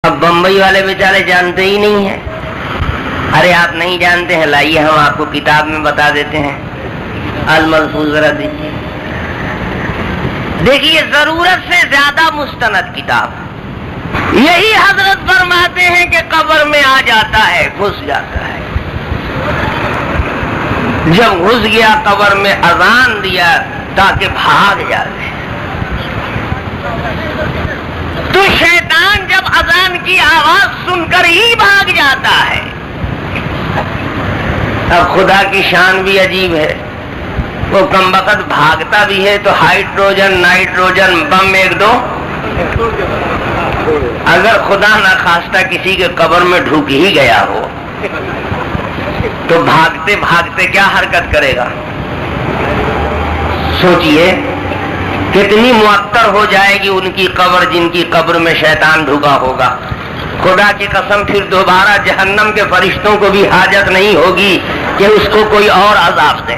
اب بمبئی والے بیچارے جانتے ہی نہیں ہیں. ارے آپ نہیں جانتے ہیں، لائیے ہم آپ کو کتاب میں بتا دیتے ہیں. الملفوظ ذرا دیکھیے. دیکھیے ضرورت سے زیادہ مستند کتاب. یہی حضرت فرماتے ہیں کہ قبر میں آ جاتا ہے، گھس جاتا ہے. جب گھس گیا قبر میں اذان دیا تاکہ بھاگ جائے. تو شیطان جب اذان کی آواز سن کر ہی بھاگ جاتا ہے. اب خدا کی شان بھی عجیب ہے، وہ کمبخت بھاگتا بھی ہے تو ہائیڈروجن نائٹروجن بم ایک دو. اگر خدا نہ خواستہ کسی کے قبر میں ڈھک ہی گیا ہو تو بھاگتے بھاگتے کیا حرکت کرے گا؟ سوچئے کتنی معطر ہو جائے گی ان کی قبر جن کی قبر میں شیطان ڈھکا ہوگا. خدا کی قسم پھر دوبارہ جہنم کے فرشتوں کو بھی حاجت نہیں ہوگی کہ اس کو کوئی اور عذاب دے.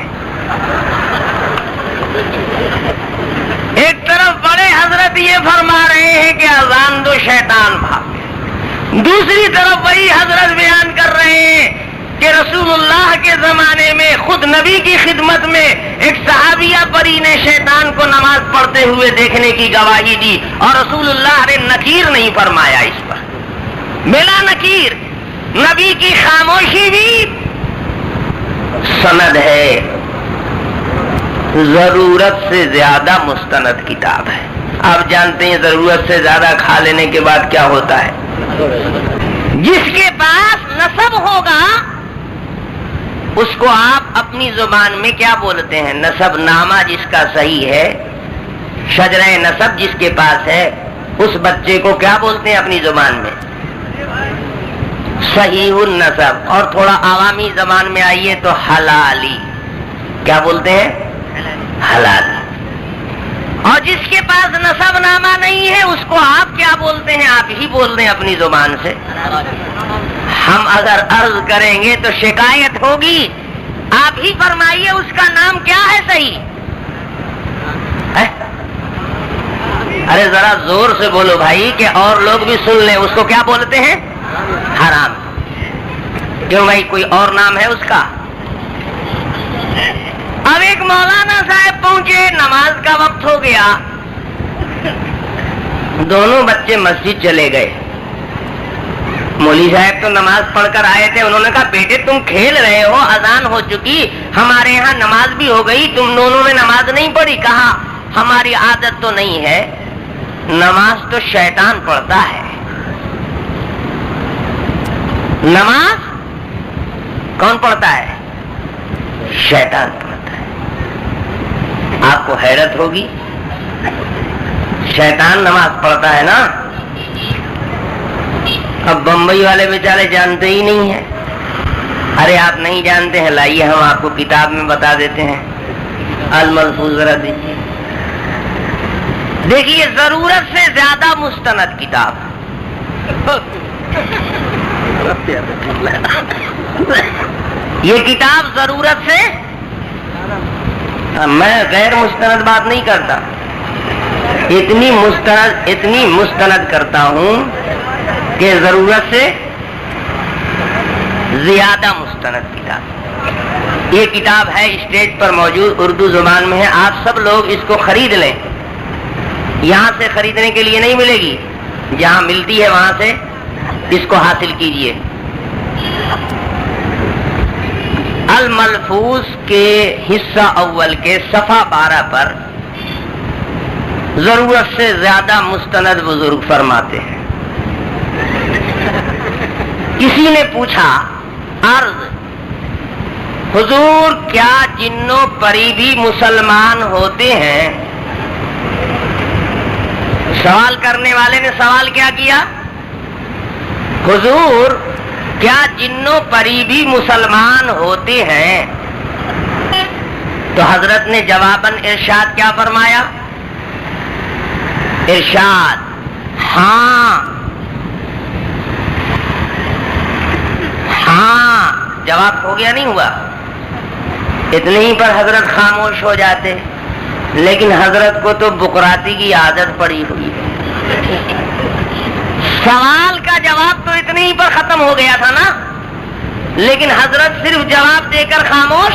ایک طرف بڑے حضرت یہ فرما رہے ہیں کہ اذان دو شیطان بھاگے، دوسری طرف وہی حضرت بیان کر رہے ہیں کہ رسول اللہ کے زمانے میں خود نبی کی خدمت میں ایک صحابیہ پری نے شیطان کو نماز پڑھتے ہوئے دیکھنے کی گواہی دی اور رسول اللہ نے نکیر نہیں فرمایا اس پر. بلا نکیر نبی کی خاموشی بھی سند ہے. ضرورت سے زیادہ مستند کتاب ہے. آپ جانتے ہیں ضرورت سے زیادہ کھا لینے کے بعد کیا ہوتا ہے؟ جس کے پاس نسب ہوگا اس کو آپ اپنی زبان میں کیا بولتے ہیں؟ نسب نامہ جس کا صحیح ہے، شجرہ نسب جس کے پاس ہے، اس بچے کو کیا بولتے ہیں اپنی زبان میں؟ صحیح النسب. اور تھوڑا عوامی زبان میں آئیے تو حلالی. کیا بولتے ہیں؟ حلالی. اور جس کے پاس نسب نامہ نہیں ہے اس کو آپ کیا بولتے ہیں؟ آپ ہی بول دیں اپنی زبان سے. ہم اگر عرض کریں گے تو شکایت ہوگی. آپ ہی فرمائیے اس کا نام کیا ہے صحیح؟ ارے ذرا زور سے بولو بھائی کہ اور لوگ بھی سن لیں. اس کو کیا بولتے ہیں؟ حرام. کیوں بھائی کوئی اور نام ہے اس کا؟ اب ایک مولانا صاحب پہنچے، نماز کا وقت ہو گیا، دونوں بچے مسجد چلے گئے. مولوی صاحب تو نماز پڑھ کر آئے تھے. انہوں نے کہا بیٹے تم کھیل رہے ہو، اذان ہو چکی، ہمارے یہاں نماز بھی ہو گئی، تم دونوں نے نماز نہیں پڑھی. کہا ہماری عادت تو نہیں ہے، نماز تو شیطان پڑھتا ہے. نماز کون پڑھتا ہے؟ شیطان پڑھتا ہے. آپ کو حیرت ہوگی، شیطان نماز پڑھتا ہے نا. اب بمبئی والے بیچارے جانتے ہی نہیں ہیں. ارے آپ نہیں جانتے ہیں، لائیے ہم آپ کو کتاب میں بتا دیتے ہیں. الملفوظ ذرا دیکھیے. دیکھیے ضرورت سے زیادہ مستند کتاب. یہ کتاب ضرورت سے، میں غیر مستند بات نہیں کرتا، اتنی مستند کرتا ہوں کہ ضرورت سے زیادہ مستند کتاب. یہ کتاب ہے اسٹیج پر موجود، اردو زبان میں ہے. آپ سب لوگ اس کو خرید لیں. یہاں سے خریدنے کے لیے نہیں ملے گی، جہاں ملتی ہے وہاں سے اس کو حاصل کیجئے. الملفوظ کے حصہ اول کے صفحہ 12 پر ضرورت سے زیادہ مستند بزرگ فرماتے ہیں. کسی نے پوچھا عرض حضور کیا جنوں پری بھی مسلمان ہوتے ہیں؟ سوال کرنے والے نے سوال کیا کیا؟ حضور کیا جنوں پری بھی مسلمان ہوتے ہیں؟ تو حضرت نے جواباً ارشاد کیا فرمایا؟ ارشاد ہاں ہاں. جواب ہو گیا نہیں ہوا؟ اتنے ہی پر حضرت خاموش ہو جاتے. لیکن حضرت کو تو بقراتی کی عادت پڑی ہوئی ہے. سوال کا جواب تو اتنے ہی پر ختم ہو گیا تھا نا، لیکن حضرت صرف جواب دے کر خاموش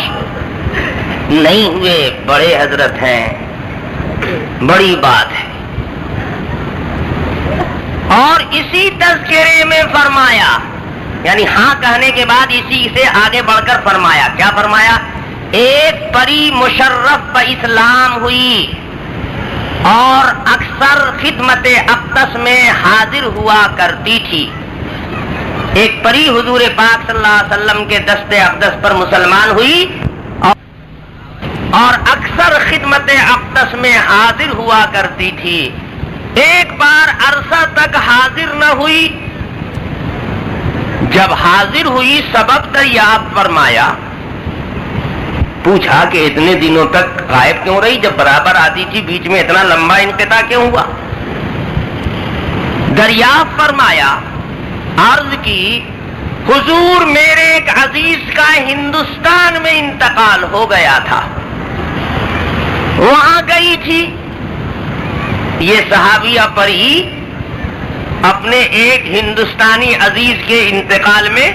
نہیں ہوئے. بڑے حضرت ہیں، بڑی بات ہے. اور اسی تذکرے میں فرمایا، یعنی ہاں کہنے کے بعد اسی سے آگے بڑھ کر فرمایا. کیا فرمایا؟ ایک پری مشرف بہ اسلام ہوئی اور اکثر خدمت اقدس میں حاضر ہوا کرتی تھی. ایک پری حضور پاک صلی اللہ علیہ وسلم کے دست اقدس پر مسلمان ہوئی اور اکثر خدمت اقدس میں حاضر ہوا کرتی تھی. ایک بار عرصہ تک حاضر نہ ہوئی. جب حاضر ہوئی سبب دریافت فرمایا. پوچھا کہ اتنے دنوں تک غائب کیوں رہی جب برابر آتی تھی، بیچ میں اتنا لمبا انقطاع کیوں ہوا؟ دریافت فرمایا، عرض کی حضور میرے ایک عزیز کا ہندوستان میں انتقال ہو گیا تھا، وہاں گئی تھی. یہ صحابیہ پر ہی اپنے ایک ہندوستانی عزیز کے انتقال میں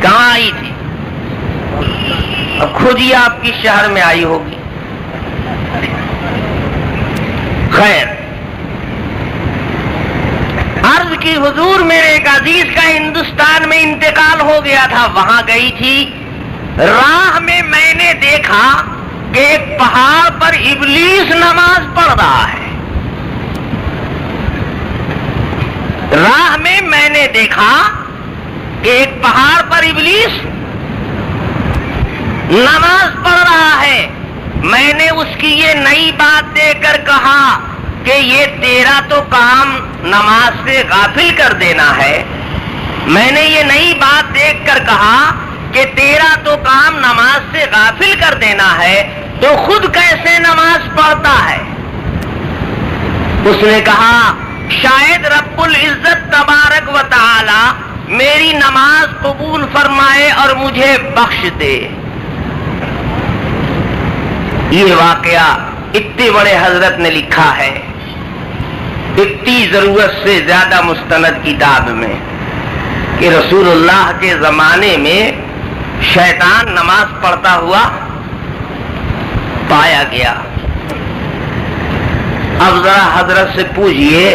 کہاں آئی تھی؟ اب خود ہی آپ کی شہر میں آئی ہوگی. خیر، عرض کی حضور میرے ایک عزیز کا ہندوستان میں انتقال ہو گیا تھا، وہاں گئی تھی. راہ میں میں نے دیکھا کہ ایک پہاڑ پر ابلیس نماز پڑھ رہا ہے. راہ میں میں نے دیکھا کہ ایک پہاڑ پر ابلیس نماز پڑھ رہا ہے. میں نے اس کی یہ نئی بات دیکھ کر کہا کہ یہ تیرا تو کام نماز سے غافل کر دینا ہے. میں نے یہ نئی بات دیکھ کر کہا کہ تیرا تو کام نماز سے غافل کر دینا ہے، تو خود کیسے نماز پڑھتا ہے؟ اس نے کہا شاید رب العزت تبارک و تعالی میری نماز قبول فرمائے اور مجھے بخش دے. یہ واقعہ اتنے بڑے حضرت نے لکھا ہے، اتنی ضرورت سے زیادہ مستند کتاب میں، کہ رسول اللہ کے زمانے میں شیطان نماز پڑھتا ہوا پایا گیا. اب ذرا حضرت سے پوچھئے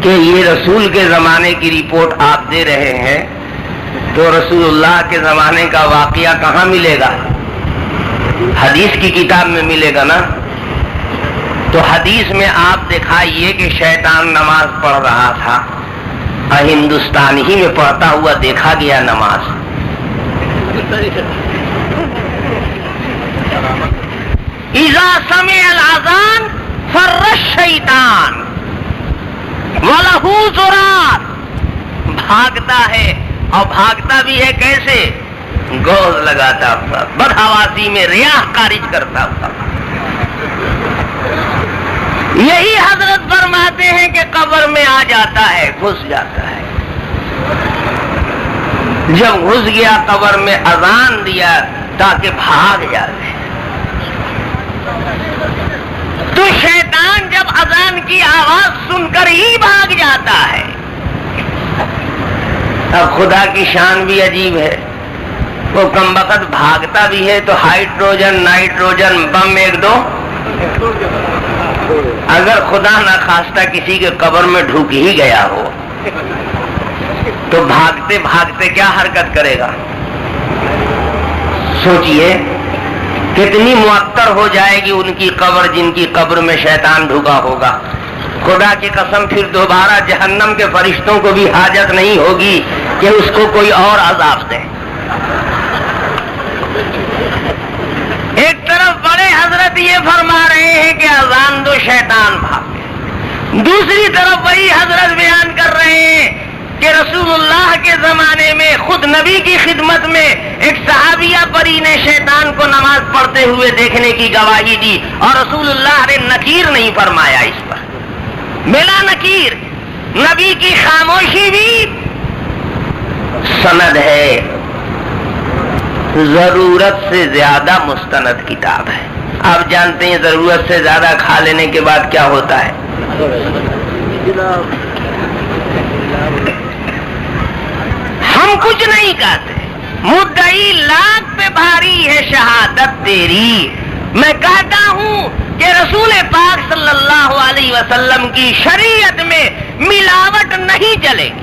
کہ یہ رسول کے زمانے کی رپورٹ آپ دے رہے ہیں، تو رسول اللہ کے زمانے کا واقعہ کہاں ملے گا؟ حدیث کی کتاب میں ملے گا نا. تو حدیث میں آپ دکھائیے کہ شیطان نماز پڑھ رہا تھا، ہندوستان ہی میں پڑھتا ہوا دیکھا گیا نماز. اذا سمع الاذان فر الشیطان وَلَهُ زُرَارٌ، بھاگتا ہے، اور بھاگتا بھی ہے کیسے؟ گوز لگاتا ہوا، بدحواسی میں ریاح خارج کرتا ہوا. یہی حضرت فرماتے ہیں کہ قبر میں آ جاتا ہے، گھس جاتا ہے. جب گھس گیا قبر میں اذان دیا تاکہ بھاگ جائے. تو شیطان جب اذان کی آواز سن کر ہی بھاگ جاتا ہے. اب خدا کی شان بھی عجیب ہے، وہ کمبخت بھاگتا بھی ہے تو ہائیڈروجن نائٹروجن بم ایک دو، اگر خدا نہ خواستہ کسی کے قبر میں ڈھک ہی گیا ہو تو بھاگتے بھاگتے کیا حرکت کرے گا؟ سوچئے کتنی معطر ہو جائے گی ان کی قبر جن کی قبر میں شیطان ڈھکا ہوگا. خدا کی قسم پھر دوبارہ جہنم کے فرشتوں کو بھی حاجت نہیں ہوگی کہ اس کو کوئی اور عذاب دے. ایک طرف بڑے حضرت یہ فرما رہے ہیں کہ اذان دو شیطان بھاگے، دوسری طرف وہی حضرت بیان کر رہے ہیں کہ رسول اللہ کے زمانے میں خود نبی کی خدمت میں ایک صحابیہ پری نے شیطان کو نماز پڑھتے ہوئے دیکھنے کی گواہی دی، اور رسول اللہ نے نکیر نہیں فرمایا اس پر، بلا نکیر. نبی کی خاموشی بھی سند ہے، ضرورت سے زیادہ مستند کتاب ہے. آپ جانتے ہیں ضرورت سے زیادہ کھا لینے کے بعد کیا ہوتا ہے؟ ہم کچھ نہیں کہتے، مدعی لاکھ پہ بھاری ہے شہادت تیری. میں کہتا ہوں کہ رسول پاک صلی اللہ علیہ وسلم کی شریعت میں ملاوٹ نہیں چلے گی.